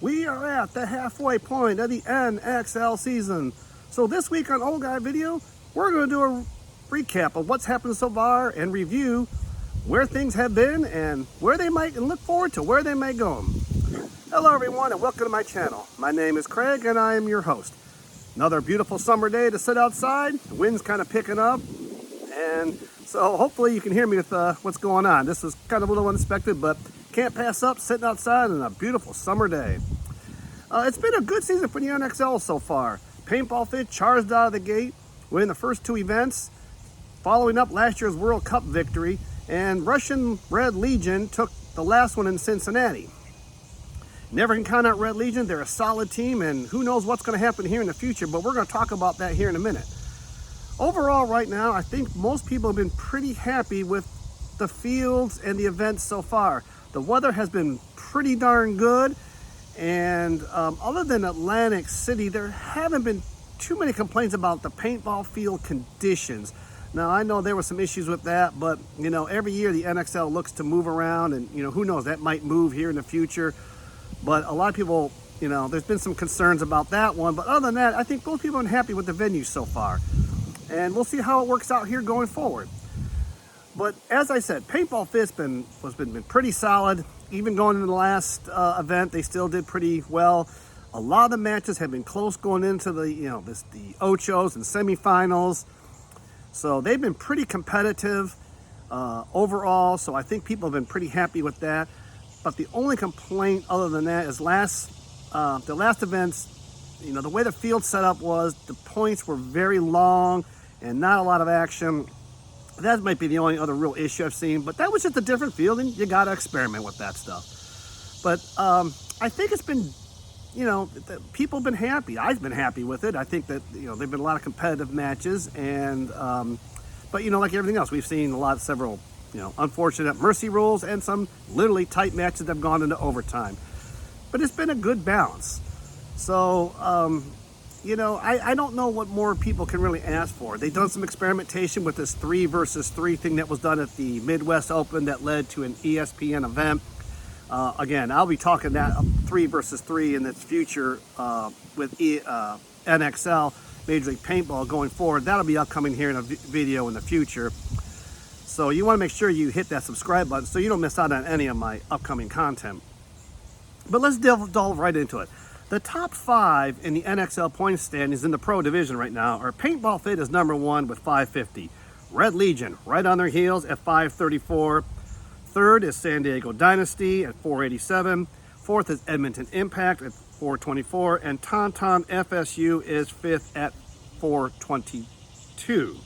We are at the halfway point of the NXL season. So this week on Old Guy Video, we're going to do a recap of what's happened so far and review where things have been and where they might, and look forward to where they may go. Hello everyone and welcome to my channel. My name is Craig and I am your host. Another beautiful summer day to sit outside. The wind's kind of picking up, and so hopefully you can hear me with what's going on. This is kind of a little unexpected, but can't pass up sitting outside on a beautiful summer day. It's been a good season for the NXL so far. Paintball Fit charged out of the gate, winning the first two events, following up last year's World Cup victory, and Russian Red Legion took the last one in Cincinnati. Never can count out Red Legion. They're a solid team, and who knows what's going to happen here in the future, but we're going to talk about that here in a minute. Overall, right now, I think most people have been pretty happy with the fields and the events so far. The weather has been pretty darn good, and other than Atlantic City, there haven't been too many complaints about the paintball field conditions. Now, I know there were some issues with that, but, you know, every year the NXL looks to move around, and, you know, who knows, that might move here in the future. But a lot of people, you know, there's been some concerns about that one. But other than that, I think most people are happy with the venue so far. And we'll see how it works out here going forward. But as I said, Paintball Fit's been pretty solid. Even going into the last event, they still did pretty well. A lot of the matches have been close going into the, you know, the Ochos and semifinals. So they've been pretty competitive overall. So I think people have been pretty happy with that. But the only complaint other than that is the last events, you know, the way the field setup was, the points were very long and not a lot of action. That might be the only other real issue I've seen, but that was just a different field, and you got to experiment with that stuff. But I think it's been, you know, people have been happy. I've been happy with it. I think that, you know, there've been a lot of competitive matches, and but, you know, like everything else, we've seen several, you know, unfortunate mercy rules and some literally tight matches that have gone into overtime. But it's been a good balance. So, you know, I don't know what more people can really ask for. They've done some experimentation with this 3 versus 3 thing that was done at the Midwest Open that led to an ESPN event. Again, I'll be talking that 3 versus 3 in the future with NXL, Major League Paintball, going forward. That'll be upcoming here in a video in the future. So you want to make sure you hit that subscribe button so you don't miss out on any of my upcoming content. But let's delve right into it. The top 5 in the NXL point standings in the pro division right now are Paintball Fit is number 1 with 550. Red Legion right on their heels at 534. Third is San Diego Dynasty at 487. Fourth is Edmonton Impact at 424. And Tauntaun FSU is 5th at 422.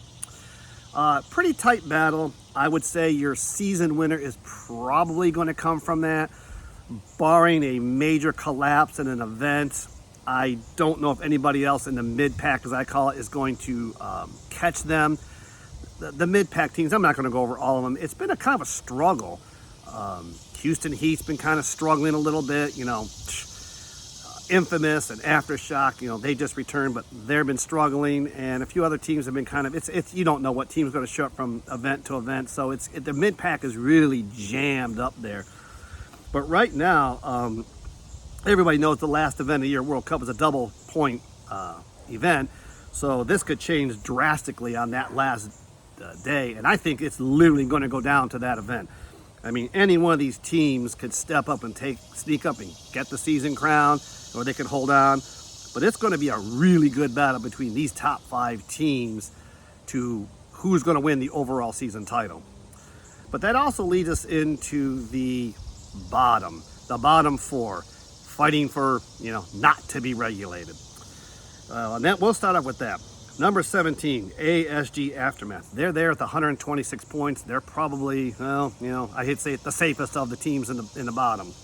Pretty tight battle. I would say your season winner is probably going to come from that. Barring a major collapse in an event, I don't know if anybody else in the mid-pack, as I call it, is going to catch them. The mid-pack teams, I'm not going to go over all of them. It's been a kind of a struggle. Houston Heat's been kind of struggling a little bit, you know. Infamous and Aftershock, you know, they just returned, but they've been struggling, and a few other teams have been kind of, it's you don't know what team's going to show up from event to event, so the mid-pack is really jammed up there. But right now, everybody knows the last event of the year, World Cup, is a double point event, so this could change drastically on that last day, and I think it's literally going to go down to that event. I mean, any one of these teams could step up and sneak up and get the season crown, or they could hold on. But it's going to be a really good battle between these top 5 teams to who's going to win the overall season title. But that also leads us into the bottom 4, fighting for, you know, not to be regulated. And that, we'll start off with that. Number 17, ASG Aftermath. They're there at the 126 points. They're probably, well, you know, I hate to say it, the safest of the teams in the bottom.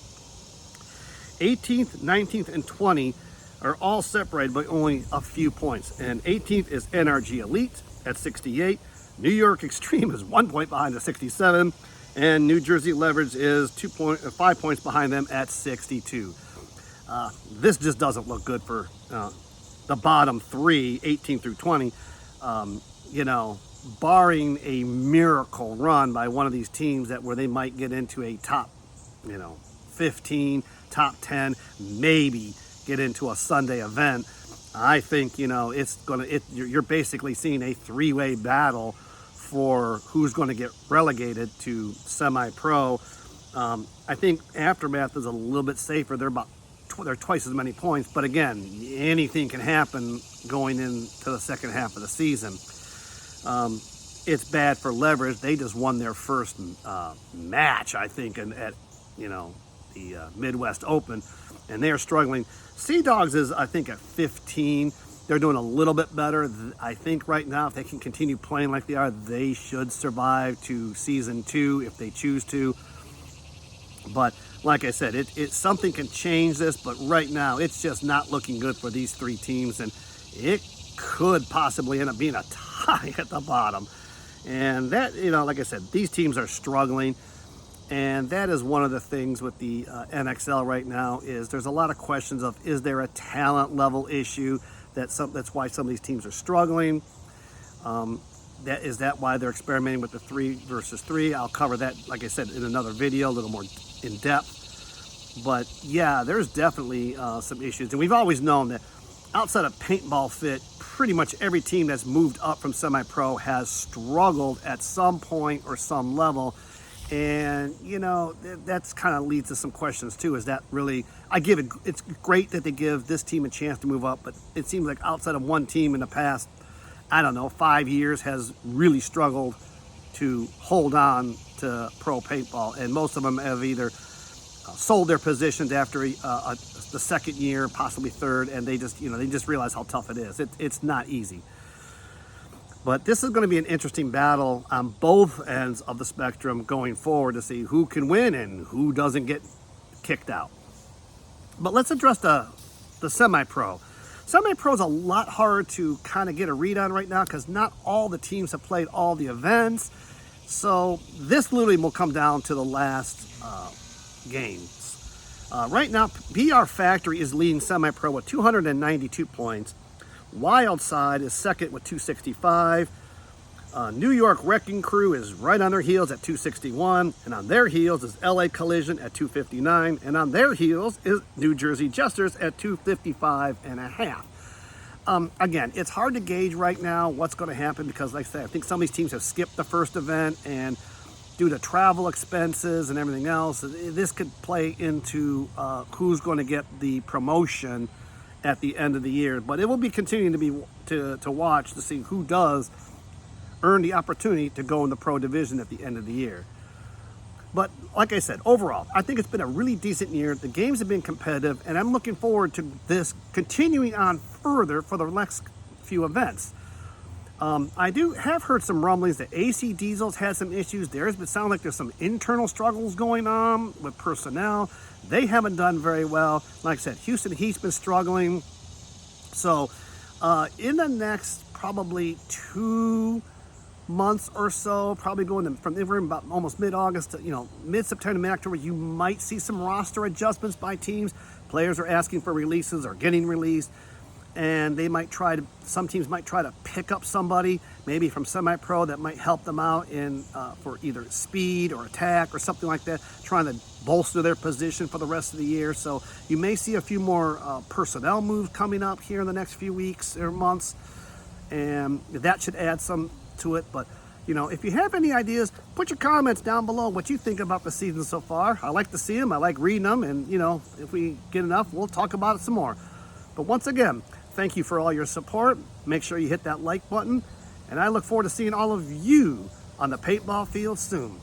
18th, 19th, and 20 are all separated by only a few points. And 18th is NRG Elite at 68. New York Extreme is 1 point behind at 67. And New Jersey Leverage is 5 points behind them at 62. This just doesn't look good for the bottom 3, 18 through 20. You know, barring a miracle run by one of these teams where they might get into a top, you know, 15, top 10, maybe get into a Sunday event. I think, you're basically seeing a three-way battle for who's going to get relegated to semi-pro. I think Aftermath is a little bit safer. They're twice as many points, but again, anything can happen going into the second half of the season. It's bad for Leverage. They just won their first match, I think, at the Midwest Open, and they are struggling. Sea Dogs is, I think, at 15. They're doing a little bit better. I think right now, if they can continue playing like they are, they should survive to season 2 if they choose to. But like I said, something can change this, but right now it's just not looking good for these three teams, and it could possibly end up being a tie at the bottom. And that, like I said, these teams are struggling. And that is one of the things with the NXL right now is there's a lot of questions of, is there a talent level issue? That's why some of these teams are struggling. Is that why they're experimenting with the 3 versus 3? I'll cover that, like I said, in another video, a little more in depth. But yeah, there's definitely some issues. And we've always known that outside of Paintball Fit, pretty much every team that's moved up from semi-pro has struggled at some point or some level. And, that's kind of leads to some questions too. Is that really, it's great that they give this team a chance to move up, but it seems like outside of one team in the past, 5 years has really struggled to hold on to pro paintball. And most of them have either sold their positions after the second year, possibly third, and they just realize how tough it is. It's not easy. But this is going to be an interesting battle on both ends of the spectrum going forward to see who can win and who doesn't get kicked out. But let's address the semi-pro. Semi-pro is a lot harder to kind of get a read on right now because not all the teams have played all the events. So this literally will come down to the last games. Right now, BR Factory is leading semi-pro with 292 points. Wildside is second with 265. New York Wrecking Crew is right on their heels at 261. And on their heels is LA Collision at 259. And on their heels is New Jersey Jesters at 255 and a half. Again, it's hard to gauge right now what's going to happen because, like I said, I think some of these teams have skipped the first event, and due to travel expenses and everything else, this could play into who's going to get the promotion at the end of the year. But it will be continuing to watch to see who does earn the opportunity to go in the pro division at the end of the year. But like I said, overall, I think it's been a really decent year. The games have been competitive, and I'm looking forward to this continuing on further for the next few events. I have heard some rumblings that AC Diesel's had some issues. Sound like there's some internal struggles going on with personnel. They haven't done very well. Like I said, Houston Heat's been struggling. So in the next probably 2 months or so, probably going from about almost mid-August to mid-September, mid-October, you might see some roster adjustments by teams. Players are asking for releases or getting released, and some teams might try to pick up somebody maybe from semi-pro that might help them out for either speed or attack or something like that, trying to bolster their position for the rest of the year. So you may see a few more personnel moves coming up here in the next few weeks or months, and that should add some to it. But if you have any ideas, put your comments down below what you think about the season so far. I like to see them, I like reading them, and if we get enough, we'll talk about it some more. But once again, thank you for all your support. Make sure you hit that like button, and I look forward to seeing all of you on the paintball field soon.